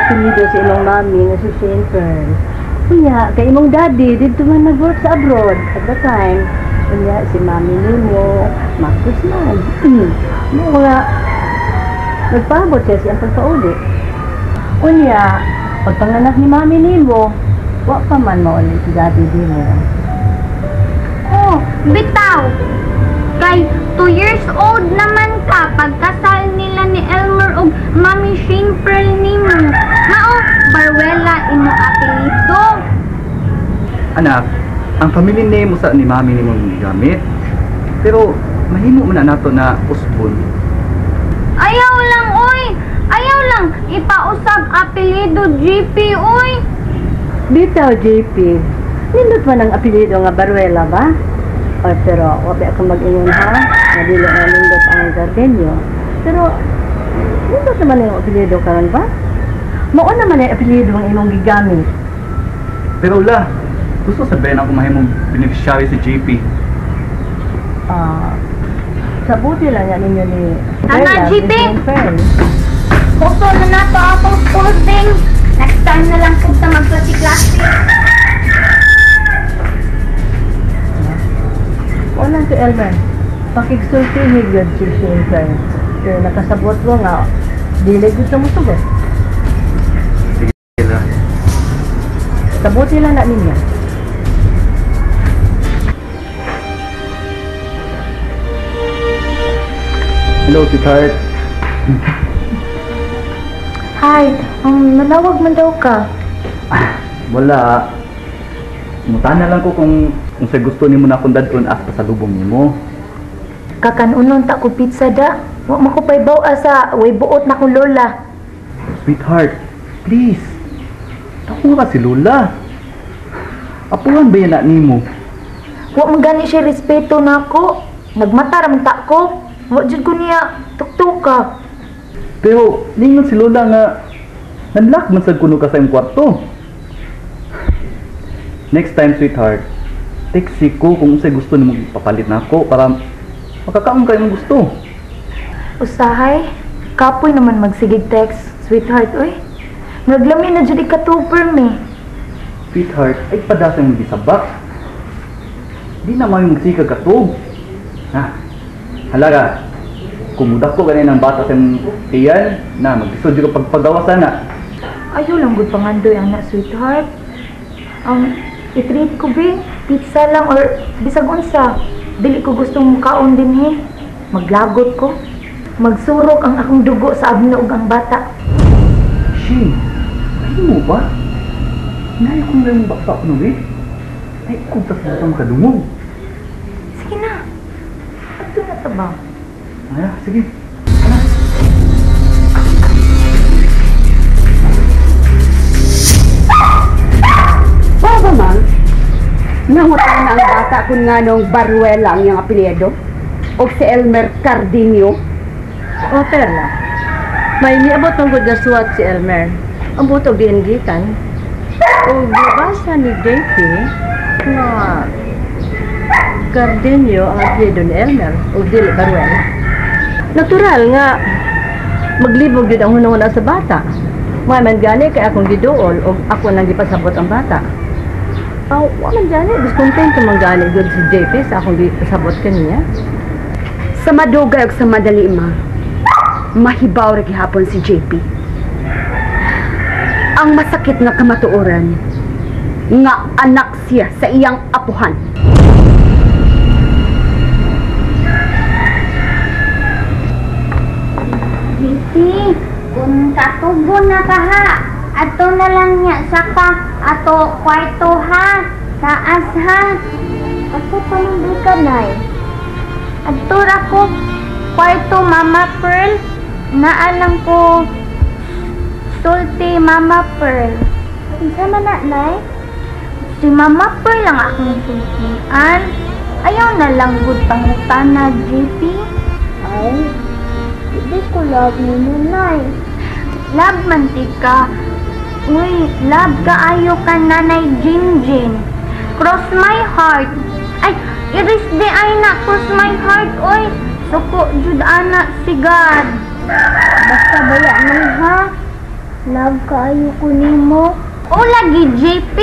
apelido sa imong mami nga si Shane Pearl. Kuya, kay imong daddy dito man nag-work sa abroad at the time. Kuya, si mami nimo, Marcos man. Mo nga, nagpaabot siya siyang pagpauli. Kuya, pagpanganak ni mami nimo, wa pa man maulit si daddy nimo. Oh, bitaw! Kay 2 years old naman ka pagkasal nila ni Elmer og Mami Shane Pearl nimo. Mao, Baruela imo apelido. Anak, ang family name mo sa ni mami nimo gigamit. Pero mahimo man na nato na usbon. Ayaw lang, oy! Ayaw lang! Ipausab apelido GP, oy! Bitaw, JP. Nindot man ang apelido nga Baruela ba? O, pero wabi ako mag-ingon ha. Nadili na nindot ang Gardenio. Pero, nindot naman yung apelido karon ba? Mao naman ang apelido ang imong gigamit. Pero la, gusto sabihin ako mahimong beneficiary si JP. Sa buti lang yan ninyo ni Tama, JP! Pearl. Photo na nato akong posting. Next time na lang kung sa magklase-klase. Wala si Elmer. Pakigsulti higad si Shane Pearl. Kaya nakasabot mo nga, dili gusto mo sugot. Sige la. Sa buti lang na ninyo. Hello, sweetheart. Hi, nanawag man daw ka. Wala. Mutana lang ko kung sa gusto nimo na akong dadton as sa lubong nimo. Kakanunon ta ko pizza da. Wa mo ko paybaw sa way buot na kong lola. Sweetheart, please. Tako ka si Lola. Apuhan ba yan na nimo? Wa mo gani siya respeto nako. Nagmata ra man ta ko. Wa jud ko niya tuktuka. Pero, ningon si Lola nga nanlak man sad kuno ka sa iyong kwarto. Next time, sweetheart, text ko kung sa'y gusto nimo papalit na ako para makakaon kayo mong gusto. Usahay, kapoy naman magsigig text, sweetheart, oy. Naglami na jud ikatuper me. Sweetheart, ay padasang mong gisabak. Di na may magsikag katog. Halaga, kumudak ko ganyan ang bata sa iyan na mag-isod ko pagpagawa sana. Ayaw lang gud pangandoy anak, sweetheart. I-treat ko be, pizza lang or bisag unsa. Dili ko gustong mukaon din he. Maglagot ko. Magsurok ang akong dugo sa abno ug ang bata. Shane, ay mo ba? Naay kong lang yung bakta ko no eh. Ay kung tas na makadungog. Sige na. Ato na ta ba? Ay, sige. Baba man, nangutan na ang bata kung nga nung Baruela ang iyang apelyido o si Elmer Cardinio. O, Perla, may niabot ng good na suwat si Elmer. Ang butog diingitan. O, nabasa ni JP na Cardinio ang apelyido ni Elmer o dili Baruela. Natural nga, maglibog yun ang hunahuna sa bata. Mga man gani kay akong giduol o ako nang gipasabot ang bata. Waman gani, diskontento man gani good si JP sa akong gipasabot kaniya. Sa madugay ug sa madali ma, mahibaw ra gihapon si JP. Ang masakit nga kamatuoran nga anak siya sa iyang apuhan. JP, kung katubo na ka ha, ato na lang niya saka ato kwarto ha, taas ha. Ako pamundi ka nay. Ato ra ko kwarto Mama Pearl, naalang ko sulti Mama Pearl. Sama na nay? Si Mama Pearl lang akong sultian. Ayaw na lang good pangutana, JP. Ay, hindi ko love ni Nay. Love man tika. Uy, love kaayo ka nanay Jinjin. Cross my heart. Ay, iris di ay na cross my heart. Uy, suko jud ana si God. Basta baya man ha. Love kaayo ko nimo. O lagi JP.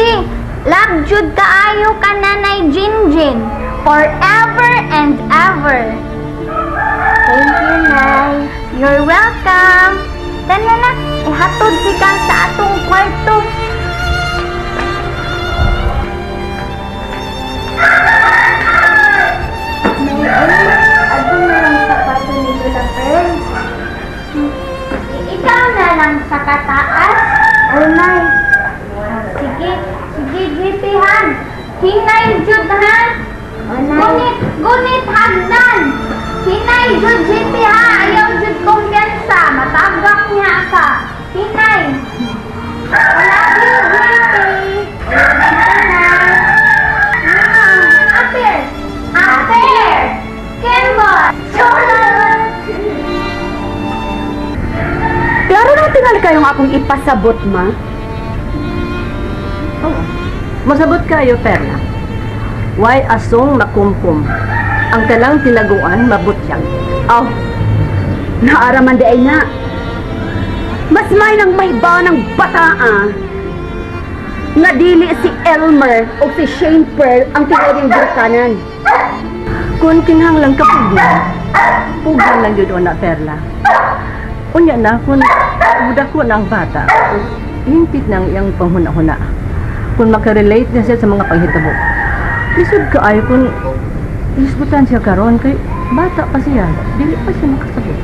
Love jud kaayo ka nanay Jinjin. Forever and ever. Thank you, Nay. You're welcome. Tana na, ihatod si kang sa atong kwarto. Ano na lang sa kwarto ni Lola Pearl? Ikaw na lang sa kataas? O, Nay. Sige, JP Han. Hinay jud ha. O, Nay. Gunit hagdan. Hinay jud JP ha. Ayaw jud kumpiyansa. Matagak niya ka. Hinay. I love you, JP. Aper. Aper. Kembot. Klaro na tingali kayong akong ipasabot, ma. Oo. Masabot kayo, Perla. Why asong makumkum? Ang kalang tinaguan, mabutyang. Aw, naaraman di ay na. Mas may nang may ba ng bataa. Nga dili si Elmer o si Shane Pearl ang tinuring burkanan. Kung kinahanglang ka pugan lang yun na, Perla. Unya na, kung budak ko ng bata, himpit ng iyang panghuna-huna. Kung makarelate na siya sa mga panghitabo. Lisod ka ay kung isbutan siya karon kay bata pa siya, dili pa siya makasabot.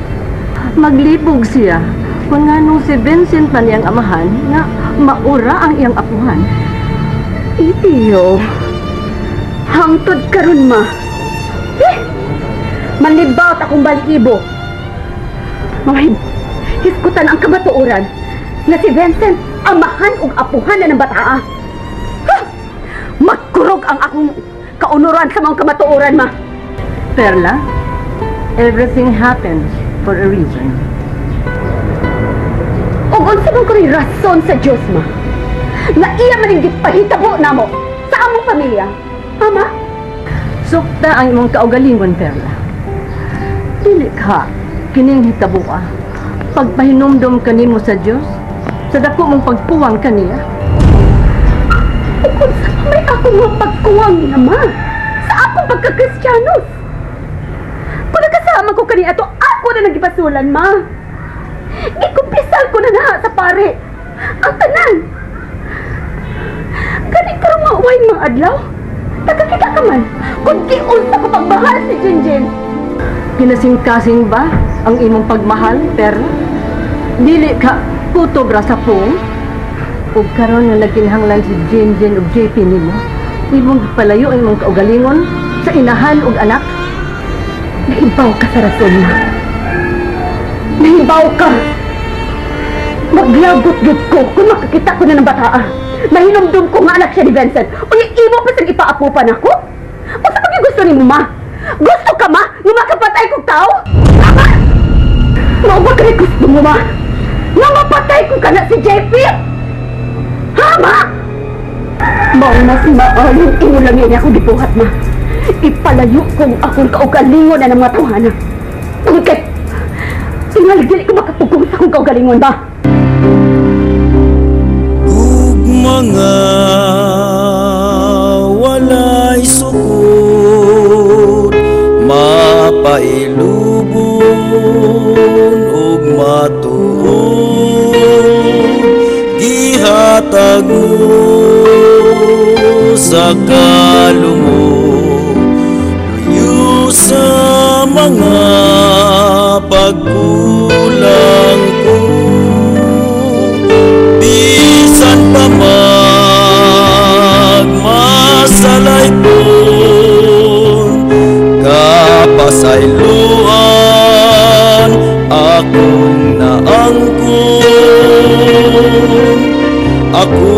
Maglibog siya kung nga nung si Vincent man iyang amahan nga maura ang iyang apuhan. Iyo, hangtod karon ma. Manlibaw akong balibo. Mga hiskutan ang kamatuoran na si Vincent amahan ug apuhan na ng bataa. Ha! Magkurog ang akong kaunuran sa mga kamatuoran, ma. Perla, everything happens for a reason. Ug unsa man ko'y rason sa Dios, ma? Na iya man ang gipahitabo namo sa among pamilya. Ama? Sukta ang imong kaugalingon, Perla. Dili ka, kining hitabo ka. Pagpahinumdom kanimo sa Dios, sa dako mong pagpuwang kaniya. Ug unsa may akong mga pagkuwang niya, ma? Sa akong pagka-Kristiyanos. Kung nagkasama ko kaniya to, ako na nagipasulan, ma. Gikumpisal ko na sa pare. Ang tanan. Kani karong mauway mga adlaw. Nakakita ka man. Kung giunsa ko pagmahal si Jinjin. Kinasing-kasing ba ang imong pagmahal, Perla? Dili ka kutob ra sa pung? Ug karon nga nagkinahanglan si Jinjin ug JP nimo, imong palayo ang imong kaugalingon sa inahan ug anak. Nahibaw ka sa rason, ma. Nahibaw ka. Maglagot-got ko kung makakita ko na ng bataa. Mahinumdum ko nga anak siya ni Vincent. O yung imo pa siyang ipaapupan ako? O sa pag gusto ni mo, ma? Gusto ka, ma? Nga makapatay kong tao? Ama! Mauba ka rin gusto mo, ma? Nga mapatay ko ka na si JP? Ha, ma? Mas maaling imo lang yan ako gibuhat, ma. Ipalayo kong akong kaugalingon na ng mga tawhana. Okay. Tingalig-dili ko makapugong sa akong kaugalingon ba? Mga walay sukot, mapailubon ug matuod, gihatag mo sa kalumog, layo sa mga pagkulang ko. Bisan pa magmasalay po, kapasayloan akong naangkon, ako